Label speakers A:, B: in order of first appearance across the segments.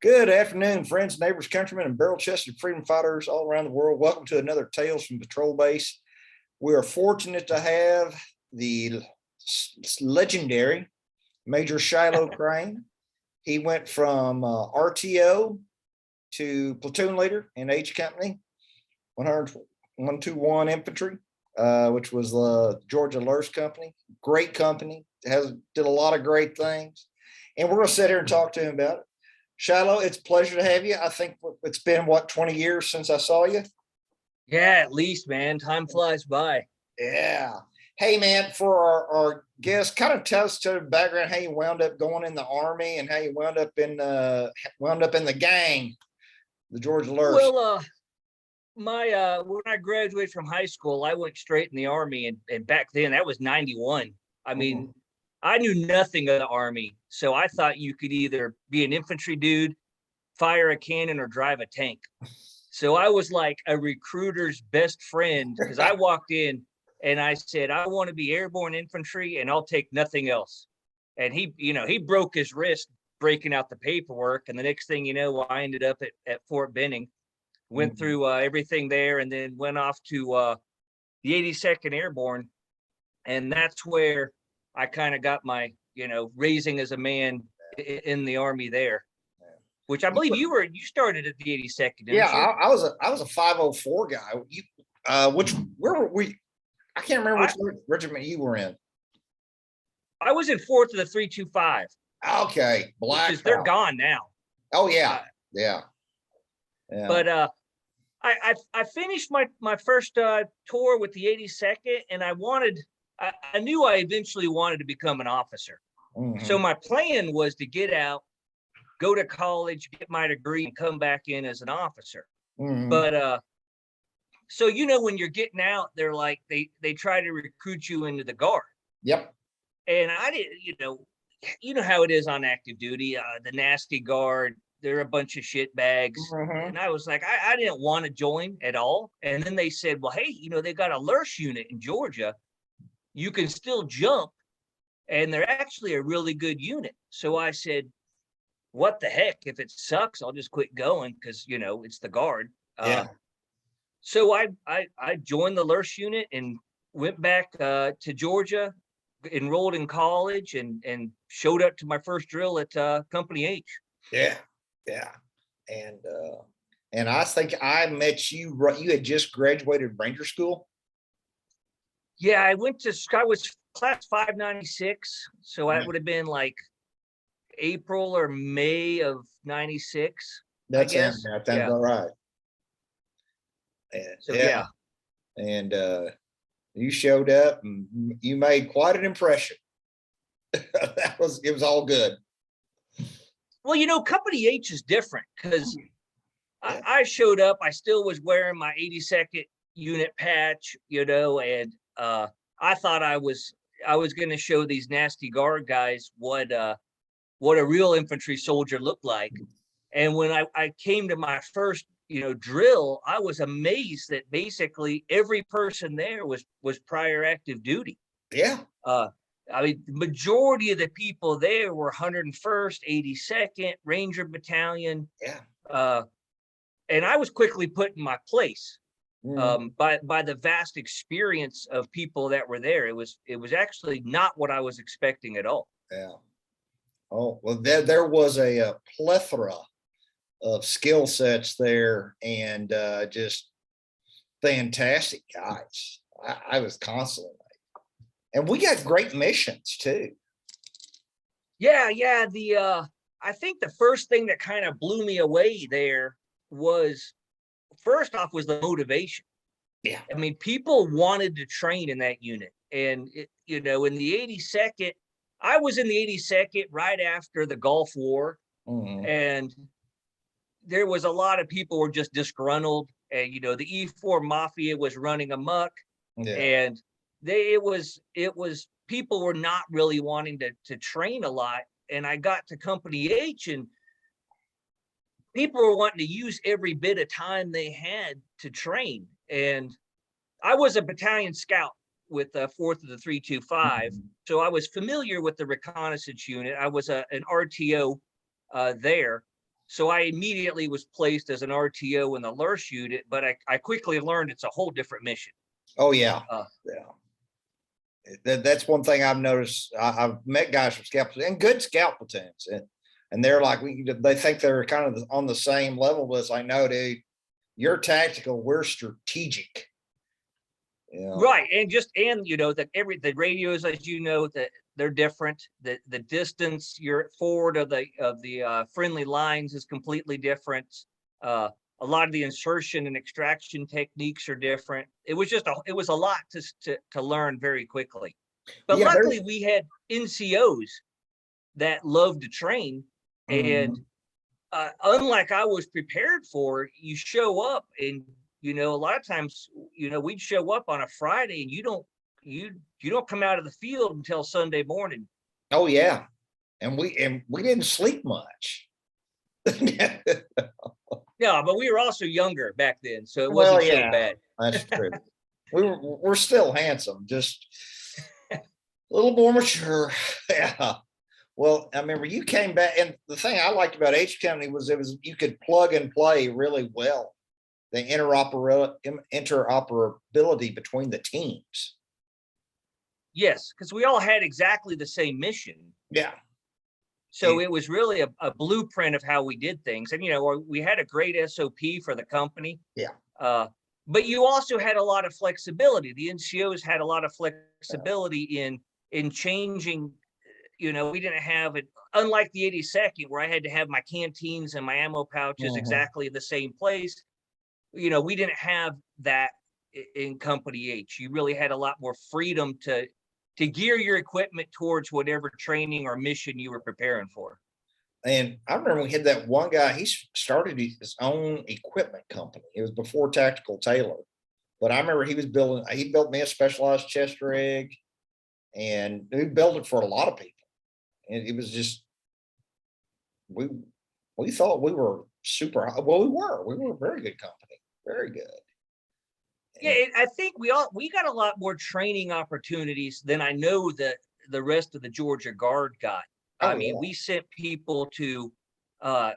A: Good afternoon, friends, neighbors, countrymen, and barrel-chested freedom fighters all around the world. Welcome to another Tales from Patrol Base. We are fortunate to have the legendary Major Shilo Crane. He went from RTO to Platoon Leader in H Company, 121 Infantry, which was the Georgia LRSC company. Great company, did a lot of great things. And we're going to sit here and talk to him about it. Shilo, it's a pleasure to have you. I think it's been, 20 years since I saw you?
B: Yeah, at least, man. Time flies by.
A: Yeah. Hey, man, for our guests, kind of tell us to the background how you wound up going in the Army and how you wound up in the gang, the Georgia LRSC.
B: Well, when I graduated from high school, I went straight in the Army, and back then that was 91. I mean, I knew nothing of the Army, so I thought you could either be an infantry dude, fire a cannon, or drive a tank. So I was like a recruiter's best friend because I walked in and I said, I want to be airborne infantry and I'll take nothing else. And he broke his wrist breaking out the paperwork. And the next thing you know, I ended up at Fort Benning, went through everything there, and then went off to the 82nd Airborne. And that's where I kind of got my, raising as a man in the Army there, which I believe you started at the 82nd.
A: Yeah, I was a 504 guy. Where were we? I can't remember which regiment you were in.
B: I was in 4th of the 325.
A: Okay,
B: they're gone now.
A: Oh yeah, yeah.
B: But I finished my first tour with the 82nd, and I knew I eventually wanted to become an officer. So my plan was to get out, go to college, get my degree, and come back in as an officer. But so when you're getting out, they're like they try to recruit you into the Guard.
A: Yep.
B: And I didn't, you know how it is on active duty, the nasty Guard. They're a bunch of shit bags. And I was like, I didn't want to join at all. And then they said, well, hey, they got a LRSC unit in Georgia. You can still jump, and they're actually a really good unit. So I said, what the heck? If it sucks, I'll just quit going because, it's the Guard.
A: Yeah.
B: So I joined the LRSC unit and went back to Georgia, enrolled in college, and showed up to my first drill at Company H.
A: Yeah. Yeah. And I think I met you, you had just graduated Ranger School.
B: Yeah, I was class 596. So that would have been like April or May of 96.
A: That sounds all right. And you showed up and you made quite an impression. It was all good.
B: Well, Company H is different because I showed up. I still was wearing my 82nd unit patch, and I thought I was going to show these nasty Guard guys what a real infantry soldier looked like. And when I came to my first, drill, I was amazed that basically every person there was prior active duty.
A: Yeah.
B: I mean, the majority of the people there were 101st, 82nd, Ranger Battalion.
A: Yeah.
B: And I was quickly put in my place by the vast experience of people that were there. It was actually not what I was expecting at all.
A: Yeah. Oh, well, there was a plethora of skill sets there, and just fantastic guys. I was constantly, and we got great missions too.
B: Yeah. I think the first thing that kind of blew me away there was, first off, was the motivation.
A: Yeah.
B: I mean, people wanted to train in that unit, and in the 82nd, I was in the 82nd right after the Gulf War, and there was a lot of people were just disgruntled, and the E4 mafia was running amok, and it was people were not really wanting to train a lot. And I got to Company H, and people were wanting to use every bit of time they had to train. And I was a battalion scout with the 4th of the 325. So I was familiar with the reconnaissance unit. I was an RTO there. So I immediately was placed as an RTO in the LRSC unit, but I quickly learned it's a whole different mission.
A: Oh yeah. That's one thing I've noticed. I've met guys from scout platoons and good scout platoons, and they're like, they think they're kind of on the same level, but it's like, no, dude, you're tactical, we're strategic.
B: Right. And the radios, as you know, that they're different. The distance you're forward of the friendly lines is completely different. A lot of the insertion and extraction techniques are different. It was a lot to learn very quickly. But
A: yeah,
B: luckily we had NCOs that loved to train. And unlike I was prepared for, you show up and a lot of times, we'd show up on a Friday and you don't come out of the field until Sunday morning.
A: Oh yeah. And we didn't sleep much.
B: Yeah, but we were also younger back then, so it wasn't so bad.
A: That's true. We're still handsome, just a little more mature. Yeah. Well, I remember you came back, and the thing I liked about H Company was you could plug and play really well. The interoperability between the teams.
B: Yes, because we all had exactly the same mission.
A: Yeah.
B: So it was really a blueprint of how we did things. And, we had a great SOP for the company.
A: Yeah.
B: But you also had a lot of flexibility. The NCOs had a lot of flexibility in changing. We didn't have it, unlike the 82nd, where I had to have my canteens and my ammo pouches exactly the same place. We didn't have that in Company H. You really had a lot more freedom to gear your equipment towards whatever training or mission you were preparing for.
A: And I remember we had that one guy, he started his own equipment company. It was before Tactical Tailor. But I remember he built me a specialized chest rig, and he built it for a lot of people. And it was just, we thought we were super, well, we were a very good company, very good.
B: Yeah, I think we got a lot more training opportunities than I know that the rest of the Georgia Guard got. I mean, we sent people to, oh,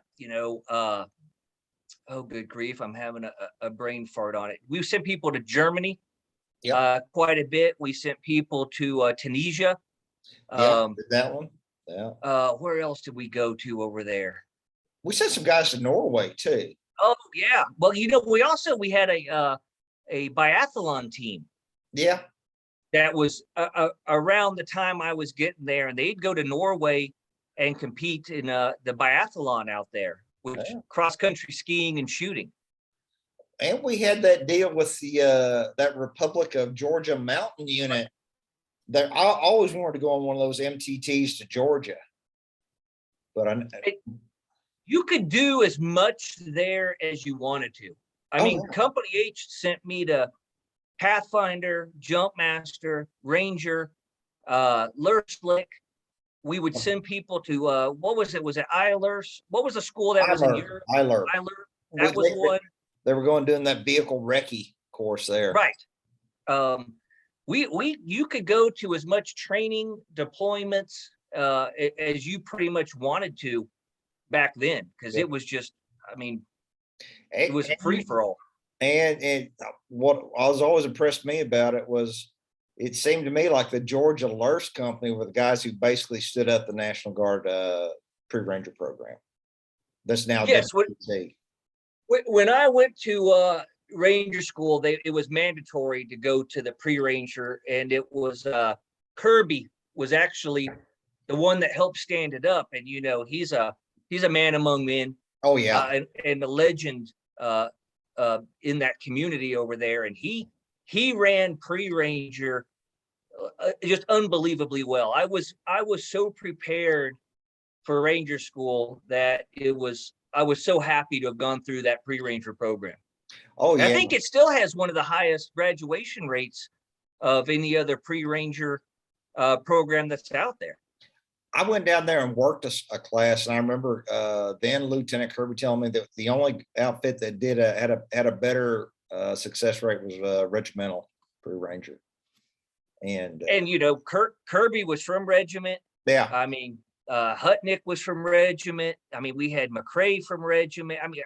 B: good grief, I'm having a brain fart on it. We sent people to Germany quite a bit. We sent people to Tunisia.
A: That one. Yeah.
B: Where else did we go to over there?
A: We sent some guys to Norway too.
B: Oh yeah. Well, we had a biathlon team.
A: Yeah.
B: That was around the time I was getting there, and they'd go to Norway and compete in the biathlon out there, which cross-country skiing and shooting.
A: And we had that deal with the that Republic of Georgia Mountain Unit. That I always wanted to go on one of those MTTs to Georgia, but
B: you could do as much there as you wanted to. I mean, Company H sent me to Pathfinder, Jumpmaster, Ranger, LRSC. We would send people to what was it? Was it ILRS? What was the school that was in Europe?
A: ILR.
B: That was one.
A: They were doing that vehicle recce course there.
B: Right. You could go to as much training deployments as you pretty much wanted to back then, because it was just, I mean, it was free for all.
A: And what I was always impressed me about it was, it seemed to me like the Georgia LRSC company were the guys who basically stood up the National Guard pre-ranger program. That's now
B: when I went to Ranger school, it was mandatory to go to the pre-ranger, and it was Kirby was actually the one that helped stand it up. And he's a man among men.
A: Oh yeah.
B: And a legend in that community over there, and he ran pre-ranger just unbelievably well. I was so prepared for Ranger school that I was so happy to have gone through that pre-ranger program.
A: Oh yeah.
B: I think it still has one of the highest graduation rates of any other pre-ranger program that's out there.
A: I went down there and worked a class, and I remember then Lieutenant Kirby telling me that the only outfit that did had a better success rate was regimental pre-ranger. And
B: Kirby was from regiment.
A: Yeah.
B: I mean, Hutnick was from regiment. I mean, we had McCrae from regiment. I mean,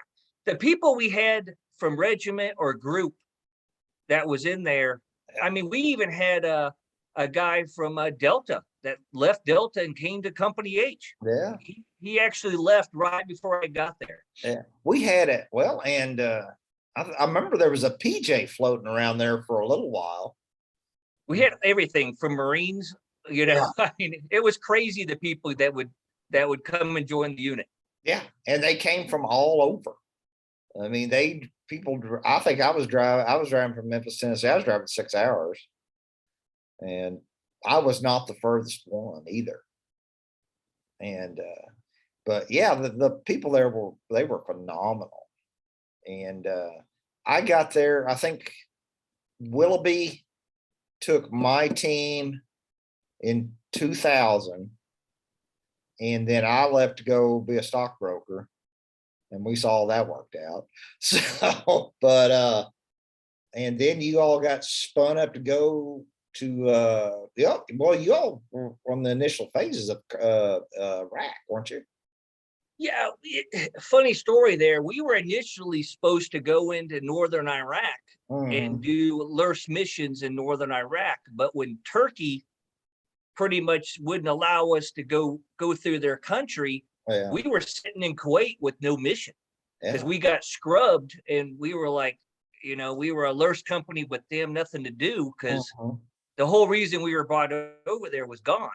B: the people we had from regiment or group that was in there. I mean, we even had a guy from Delta that left Delta and came to Company H.
A: Yeah.
B: He actually left right before I got there.
A: Yeah. We had it. Well, and I remember there was a PJ floating around there for a little while.
B: We had everything from Marines, you know. Yeah. I mean, it was crazy the people that would come and join the unit.
A: Yeah, and they came from all over. I mean, I think I was driving from Memphis, Tennessee. I was driving 6 hours, and I was not the furthest one either. And but yeah, the people there were phenomenal. And I got there, I think Willoughby took my team in 2000, and then I left to go be a stockbroker, and we saw that worked out. So, but and then you all got spun up to go to well, you all were on the initial phases of Iraq, weren't you?
B: Yeah, funny story there. We were initially supposed to go into northern Iraq and do LRSC missions in northern Iraq, but when Turkey pretty much wouldn't allow us to go through their country, we were sitting in Kuwait with no mission because we got scrubbed, and we were like, you know, we were a LRSC company with damn nothing to do because the whole reason we were brought over there was gone.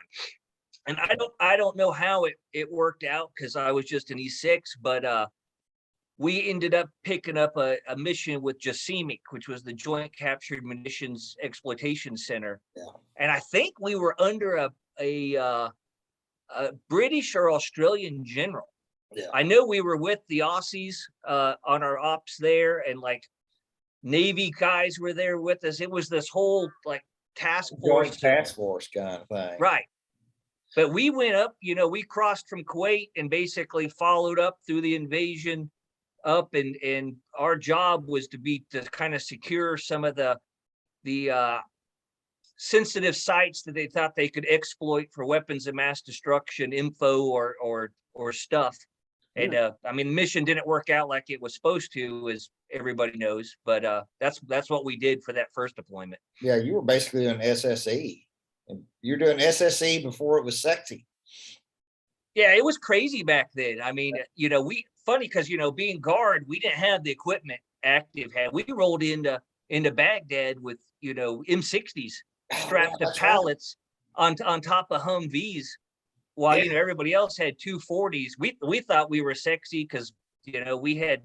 B: And I don't know how it worked out because I was just an E6, but we ended up picking up a mission with JASEMIC, which was the Joint Captured Munitions Exploitation Center. Yeah. And I think we were under a British or Australian general. Yeah. I know we were with the Aussies on our ops there, and like Navy guys were there with us. It was this whole like task force.
A: Joint task force kind of thing.
B: Right. But we went up, you know, we crossed from Kuwait and basically followed up through the invasion up, and our job was to kind of secure some of the sensitive sites that they thought they could exploit for weapons of mass destruction info or stuff. And I mean, the mission didn't work out like it was supposed to, as everybody knows, but that's what we did for that first deployment.
A: Yeah, you were basically an SSE. And you're doing SSE before it was sexy.
B: Yeah, it was crazy back then. I mean, you know, funny because, you know, being guard, we didn't have the equipment active. We rolled into Baghdad with, you know, M60s strapped to pallets on top of Humvees, while you know everybody else had 240s. We thought we were sexy because, you know, we had,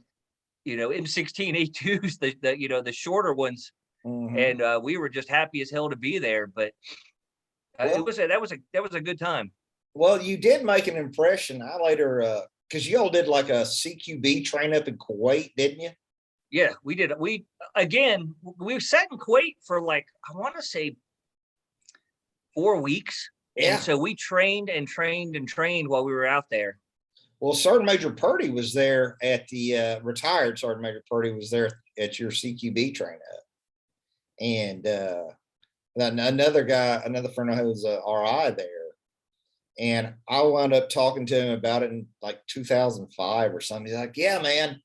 B: you know, M16A2s, the you know, the shorter ones, and we were just happy as hell to be there. But that was a good time.
A: Well, you did make an impression. I later, because you all did like a CQB train up in Kuwait, didn't you?
B: Yeah, we did. We sat in Kuwait for like, I want to say 4 weeks. Yeah. And so we trained while we were out there.
A: Well, Sergeant Major Purdy was there at the retired Sergeant Major Purdy was there at your CQB train up, and another friend of mine was a RI there, and I wound up talking to him about it in like 2005 or something. He's like, "Yeah, man,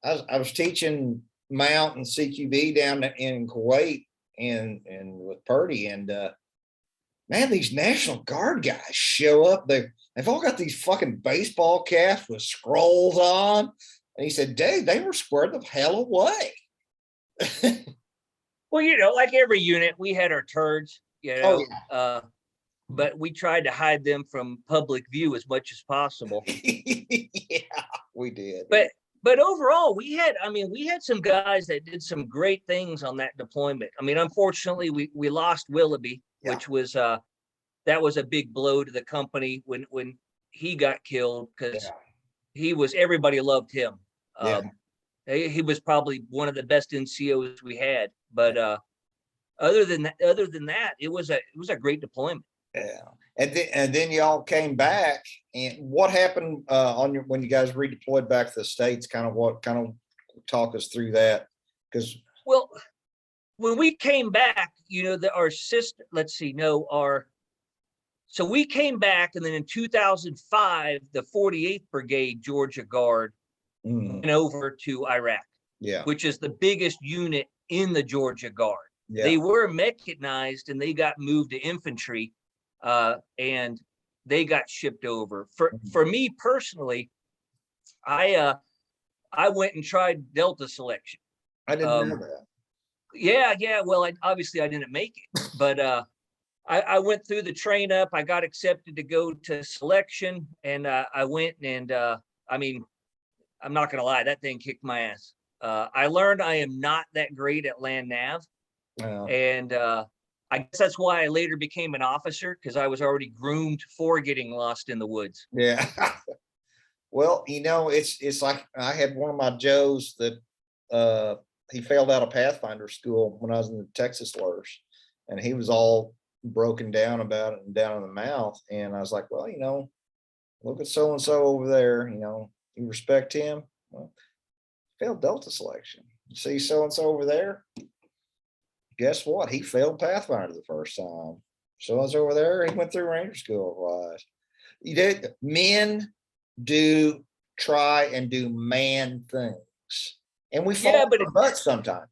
A: I was teaching Mount and CQB down in Kuwait and with Purdy, and man, these National Guard guys show up. They've all got these fucking baseball caps with scrolls on." And he said, "Dave, they were squared the hell away."
B: Well, you know, like every unit, we had our turds, you know, but we tried to hide them from public view as much as possible.
A: Yeah, we did.
B: But overall, we had some guys that did some great things on that deployment. I mean, unfortunately, we lost Willoughby, which was that was a big blow to the company when he got killed, because everybody loved him. He was probably one of the best NCOs we had. But other than that, it was a great deployment.
A: Yeah, and then y'all came back, and what happened when you guys redeployed back to the States? Kind of talk us through that, because
B: when we came back, you know, our So we came back, and then in 2005, the 48th Brigade Georgia Guard went over to Iraq, which is the biggest unit in the Georgia Guard. They were mechanized and they got moved to infantry, and they got shipped over. For me personally, I went and tried Delta Selection.
A: I didn't know that.
B: Yeah. Well, obviously I didn't make it, but I went through the train up. I got accepted to go to selection, and I went, and I mean, I'm not gonna lie, that thing kicked my ass. I learned I am not that great at land nav, and I guess that's why I later became an officer, because I was already groomed for getting lost in the woods.
A: Yeah. Well, you know, it's like I had one of my Joes that he failed out of Pathfinder school when I was in the Texas LRSC, and he was all broken down about it and down in the mouth. And I was like, well, you know, look at so and so over there. You know, you respect him. Well, failed Delta Selection. You see so and so over there. Guess what? He failed Pathfinder the first time. So and so over there, he went through Ranger School. You did. Men do try and do man things, and we fall
B: but
A: our butts sometimes.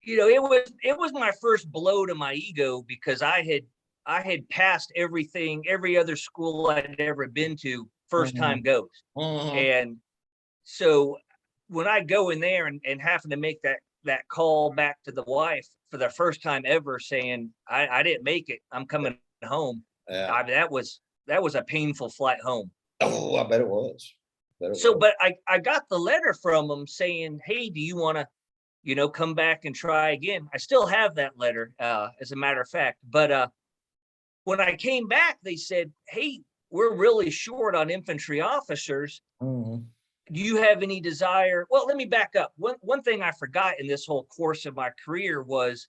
B: You know, it was my first blow to my ego, because I had passed every other school I'd ever been to first time goes. And so when I go in there and having to make that call back to the wife for the first time ever, saying I didn't make it, I'm coming home. I mean, that was a painful flight home.
A: Oh, I bet it was.
B: But I got the letter from them saying, hey, do you want to, you know, come back and try again? I still have that letter, as a matter of fact. But when I came back, they said, hey, we're really short on infantry officers. Do you have any desire? Well, let me back up. One thing I forgot in this whole course of my career was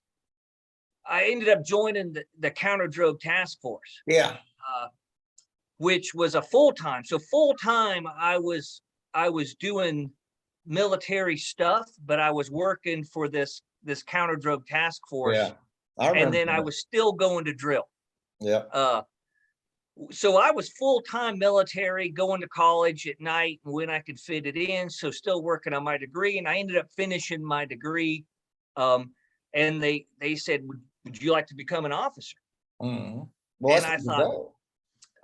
B: I ended up joining the counter drug task force. Which was a full-time. So full-time, I was doing military stuff, but I was working for this counter drug task force. And then I was still going to drill. So I was full-time military, going to college at night when I could fit it in. So still working on my degree, and I ended up finishing my degree. And they said, would you like to become an officer?
A: Well,
B: and I thought,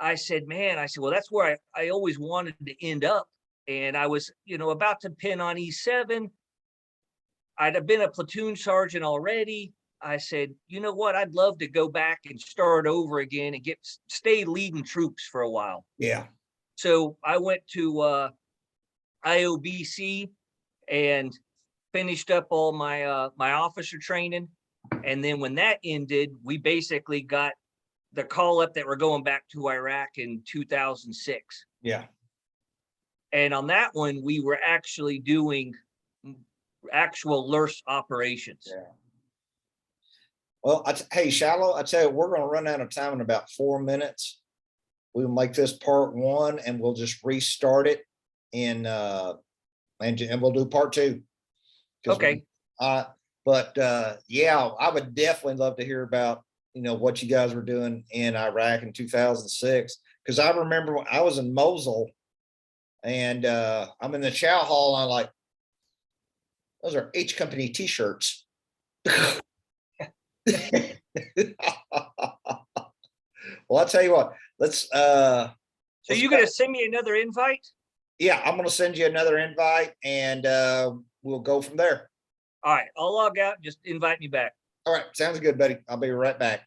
B: I said, well, that's where I always wanted to end up. And I was, you know, about to pin on E7. I'd have been a platoon sergeant already. I said, you know what? I'd love to go back and start over again and stay leading troops for a while. So I went to IOBC and finished up all my my officer training. And then when that ended, we basically got the call up that we're going back to Iraq in 2006. And on that one, we were actually doing actual LRSC operations.
A: Well, hey, Shilo, I tell you, we're going to run out of time in about 4 minutes. We'll make this part 1, and we'll just restart it and we'll do part 2.
B: Okay.
A: Yeah, I would definitely love to hear about, you know, what you guys were doing in Iraq in 2006. Because I remember when I was in Mosul, and I'm in the chow hall, and I'm like, those are H Company t-shirts. Well, I'll tell you what, let's
B: so you're gonna send me another invite?
A: Yeah, I'm gonna send you another invite, and we'll go from there.
B: All right, I'll log out, just invite me back.
A: All right, sounds good, buddy. I'll be right back.